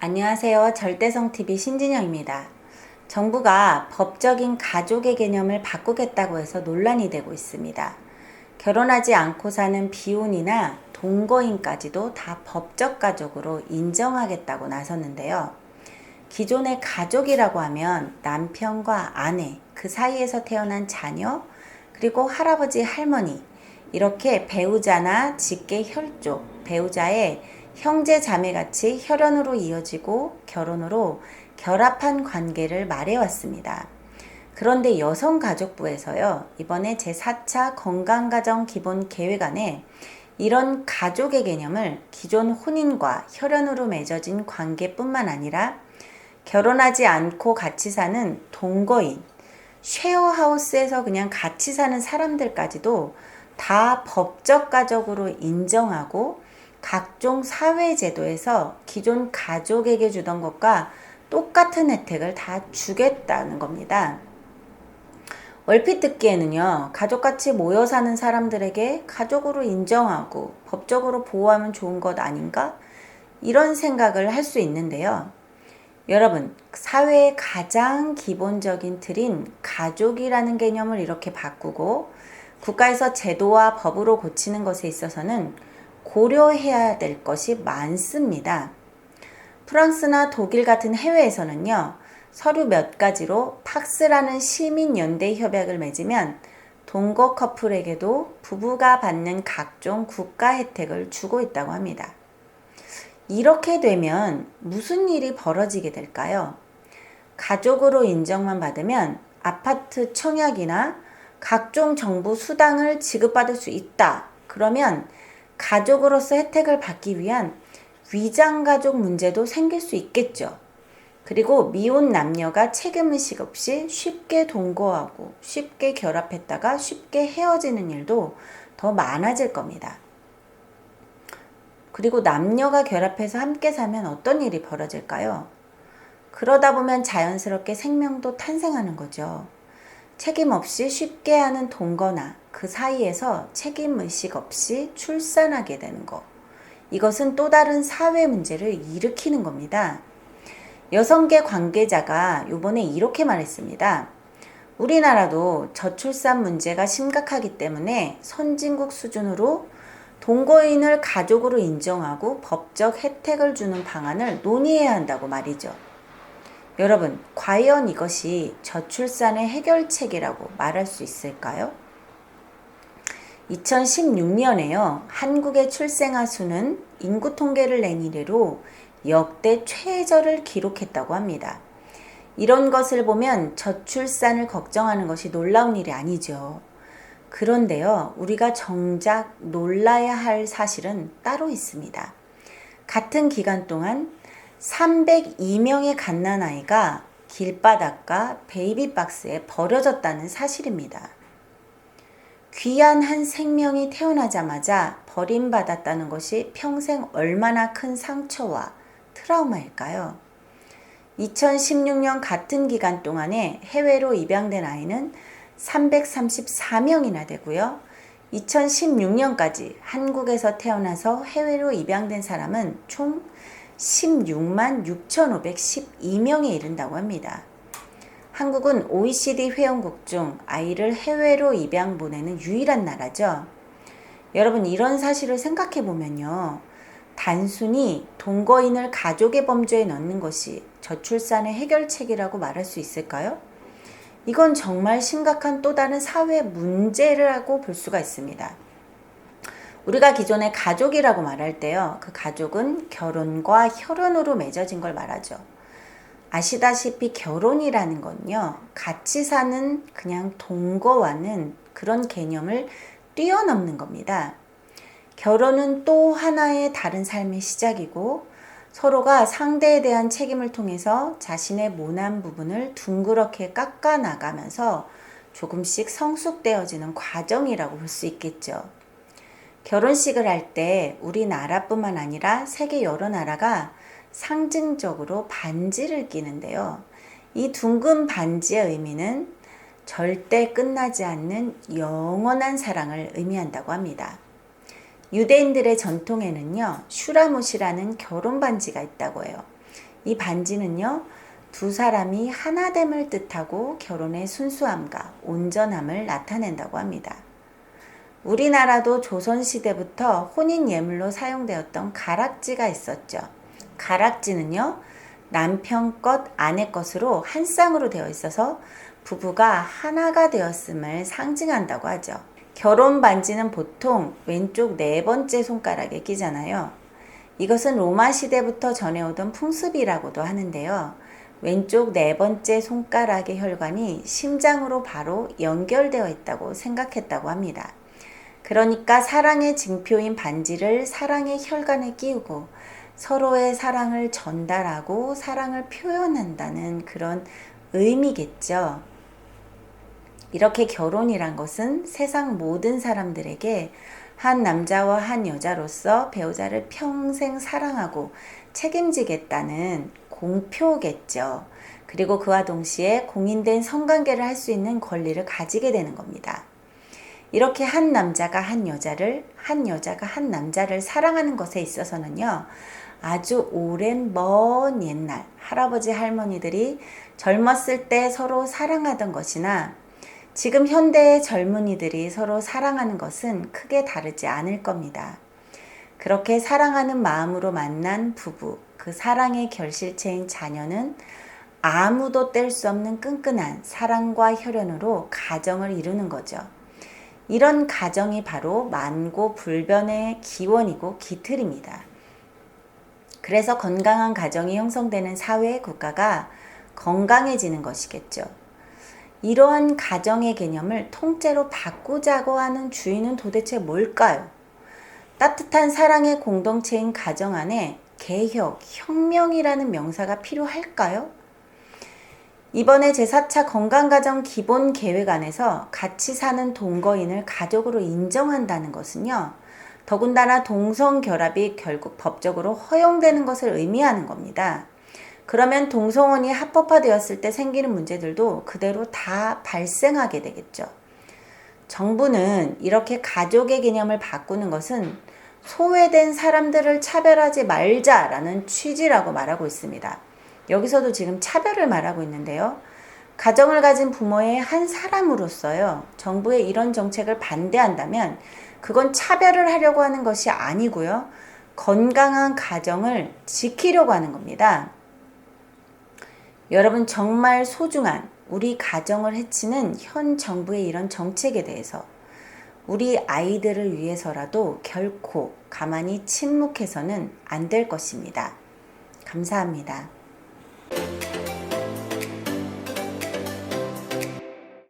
안녕하세요. 절대성TV 신진영입니다. 정부가 법적인 가족의 개념을 바꾸겠다고 해서 논란이 되고 있습니다. 결혼하지 않고 사는 비혼이나 동거인까지도 다 법적 가족으로 인정하겠다고 나섰는데요. 기존의 가족이라고 하면 남편과 아내, 그 사이에서 태어난 자녀, 그리고 할아버지, 할머니, 이렇게 배우자나 직계 혈족, 배우자의 형제 자매같이 혈연으로 이어지고 결혼으로 결합한 관계를 말해왔습니다. 그런데 여성가족부에서요, 이번에 제4차 건강가정기본계획안에 이런 가족의 개념을 기존 혼인과 혈연으로 맺어진 관계뿐만 아니라 결혼하지 않고 같이 사는 동거인, 쉐어하우스에서 그냥 같이 사는 사람들까지도 다 법적 가족으로 인정하고 각종 사회제도에서 기존 가족에게 주던 것과 똑같은 혜택을 다 주겠다는 겁니다. 얼핏 듣기에는요, 가족같이 모여 사는 사람들에게 가족으로 인정하고 법적으로 보호하면 좋은 것 아닌가? 이런 생각을 할 수 있는데요. 여러분, 사회의 가장 기본적인 틀인 가족이라는 개념을 이렇게 바꾸고 국가에서 제도와 법으로 고치는 것에 있어서는 고려해야 될 것이 많습니다. 프랑스나 독일 같은 해외에서는요, 서류 몇 가지로 팍스라는 시민연대 협약을 맺으면 동거 커플에게도 부부가 받는 각종 국가 혜택을 주고 있다고 합니다. 이렇게 되면 무슨 일이 벌어지게 될까요? 가족으로 인정만 받으면 아파트 청약이나 각종 정부 수당을 지급받을 수 있다. 그러면 가족으로서 혜택을 받기 위한 위장가족 문제도 생길 수 있겠죠. 그리고 미혼 남녀가 책임의식 없이 쉽게 동거하고 쉽게 결합했다가 쉽게 헤어지는 일도 더 많아질 겁니다. 그리고 남녀가 결합해서 함께 살면 어떤 일이 벌어질까요? 그러다 보면 자연스럽게 생명도 탄생하는 거죠. 책임 없이 쉽게 하는 동거나 그 사이에서 책임의식 없이 출산하게 되는 것. 이것은 또 다른 사회 문제를 일으키는 겁니다. 여성계 관계자가 이번에 이렇게 말했습니다. 우리나라도 저출산 문제가 심각하기 때문에 선진국 수준으로 동거인을 가족으로 인정하고 법적 혜택을 주는 방안을 논의해야 한다고 말이죠. 여러분, 과연 이것이 저출산의 해결책이라고 말할 수 있을까요? 2016년에요. 한국의 출생아 수는 인구 통계를 낸 이래로 역대 최저를 기록했다고 합니다. 이런 것을 보면 저출산을 걱정하는 것이 놀라운 일이 아니죠. 그런데요, 우리가 정작 놀라야 할 사실은 따로 있습니다. 같은 기간 동안 302명의 갓난아이가 길바닥과 베이비박스에 버려졌다는 사실입니다. 귀한 한 생명이 태어나자마자 버림받았다는 것이 평생 얼마나 큰 상처와 트라우마일까요? 2016년 같은 기간 동안에 해외로 입양된 아이는 334명이나 되고요. 2016년까지 한국에서 태어나서 해외로 입양된 사람은 총 16만 6,512명에 이른다고 합니다. 한국은 OECD 회원국 중 아이를 해외로 입양 보내는 유일한 나라죠. 여러분, 이런 사실을 생각해 보면요. 단순히 동거인을 가족의 범주에 넣는 것이 저출산의 해결책이라고 말할 수 있을까요? 이건 정말 심각한 또 다른 사회 문제라고 볼 수가 있습니다. 우리가 기존에 가족이라고 말할 때요, 그 가족은 결혼과 혈연으로 맺어진 걸 말하죠. 아시다시피 결혼이라는 건요, 같이 사는 그냥 동거와는 그런 개념을 뛰어넘는 겁니다. 결혼은 또 하나의 다른 삶의 시작이고 서로가 상대에 대한 책임을 통해서 자신의 모난 부분을 둥그렇게 깎아 나가면서 조금씩 성숙되어지는 과정이라고 볼 수 있겠죠. 결혼식을 할 때 우리나라뿐만 아니라 세계 여러 나라가 상징적으로 반지를 끼는데요. 이 둥근 반지의 의미는 절대 끝나지 않는 영원한 사랑을 의미한다고 합니다. 유대인들의 전통에는요, 슈라못이라는 결혼 반지가 있다고 해요. 이 반지는요, 두 사람이 하나됨을 뜻하고 결혼의 순수함과 온전함을 나타낸다고 합니다. 우리나라도 조선시대부터 혼인 예물로 사용되었던 가락지가 있었죠. 가락지는요, 남편 것, 아내 것으로 한 쌍으로 되어 있어서 부부가 하나가 되었음을 상징한다고 하죠. 결혼 반지는 보통 왼쪽 네 번째 손가락에 끼잖아요. 이것은 로마 시대부터 전해오던 풍습이라고도 하는데요. 왼쪽 네 번째 손가락의 혈관이 심장으로 바로 연결되어 있다고 생각했다고 합니다. 그러니까 사랑의 징표인 반지를 사랑의 혈관에 끼우고 서로의 사랑을 전달하고 사랑을 표현한다는 그런 의미겠죠. 이렇게 결혼이란 것은 세상 모든 사람들에게 한 남자와 한 여자로서 배우자를 평생 사랑하고 책임지겠다는 공표겠죠. 그리고 그와 동시에 공인된 성관계를 할 수 있는 권리를 가지게 되는 겁니다. 이렇게 한 남자가 한 여자를, 한 여자가 한 남자를 사랑하는 것에 있어서는요, 아주 오랜 먼 옛날 할아버지 할머니들이 젊었을 때 서로 사랑하던 것이나 지금 현대의 젊은이들이 서로 사랑하는 것은 크게 다르지 않을 겁니다. 그렇게 사랑하는 마음으로 만난 부부, 그 사랑의 결실체인 자녀는 아무도 뗄 수 없는 끈끈한 사랑과 혈연으로 가정을 이루는 거죠. 이런 가정이 바로 만고불변의 기원이고 기틀입니다. 그래서 건강한 가정이 형성되는 사회, 국가가 건강해지는 것이겠죠. 이러한 가정의 개념을 통째로 바꾸자고 하는 주인은 도대체 뭘까요? 따뜻한 사랑의 공동체인 가정 안에 개혁, 혁명이라는 명사가 필요할까요? 이번에 제4차 건강가정 기본계획안에서 같이 사는 동거인을 가족으로 인정한다는 것은요, 더군다나 동성결합이 결국 법적으로 허용되는 것을 의미하는 겁니다. 그러면 동성혼이 합법화되었을 때 생기는 문제들도 그대로 다 발생하게 되겠죠. 정부는 이렇게 가족의 개념을 바꾸는 것은 소외된 사람들을 차별하지 말자라는 취지라고 말하고 있습니다. 여기서도 지금 차별을 말하고 있는데요. 가정을 가진 부모의 한 사람으로서요, 정부의 이런 정책을 반대한다면 그건 차별을 하려고 하는 것이 아니고요, 건강한 가정을 지키려고 하는 겁니다. 여러분, 정말 소중한 우리 가정을 해치는 현 정부의 이런 정책에 대해서 우리 아이들을 위해서라도 결코 가만히 침묵해서는 안 될 것입니다. 감사합니다.